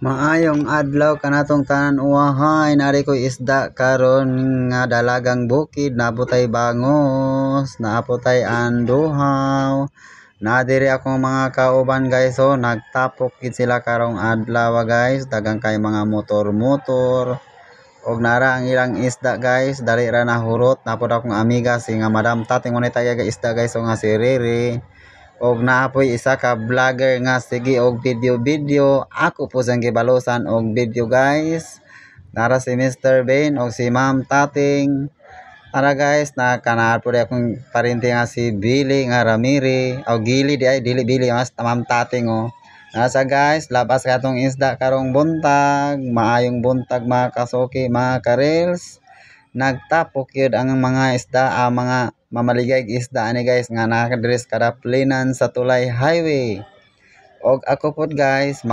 Maayong adlaw kanatong tanan uwahay, nari ko isda karon nga dalagang bukid, naputay bangos, naputay anduhaw. Nadiri akong mga kauban guys, so nagtapok gid sila karong adlaw guys, dagang kay mga motor-motor. Og nara ang ilang isda guys, dali ra nahurot. Napod akong amiga si nga Madam Tating unay tayo isda guys, so nga si Riri. Og naapoy isa ka vlogger nga sige og video ako po sang gibalosan og video guys. Nara si Mr. Bain og si Ma'am Tating. Tara guys, nakanaad po akong parinti nga si Billy nga Ramiri o Gili di ay dili Billy mas Ma'am Tating nasa guys, labas ka tong isda karong buntag. Maayong buntag mga kasuki, mga karels. Nagtapok yun ang mga isda, mga mamaligay isda ani guys nga nakadres kada plinan sa Tulay Highway. Og ako pod guys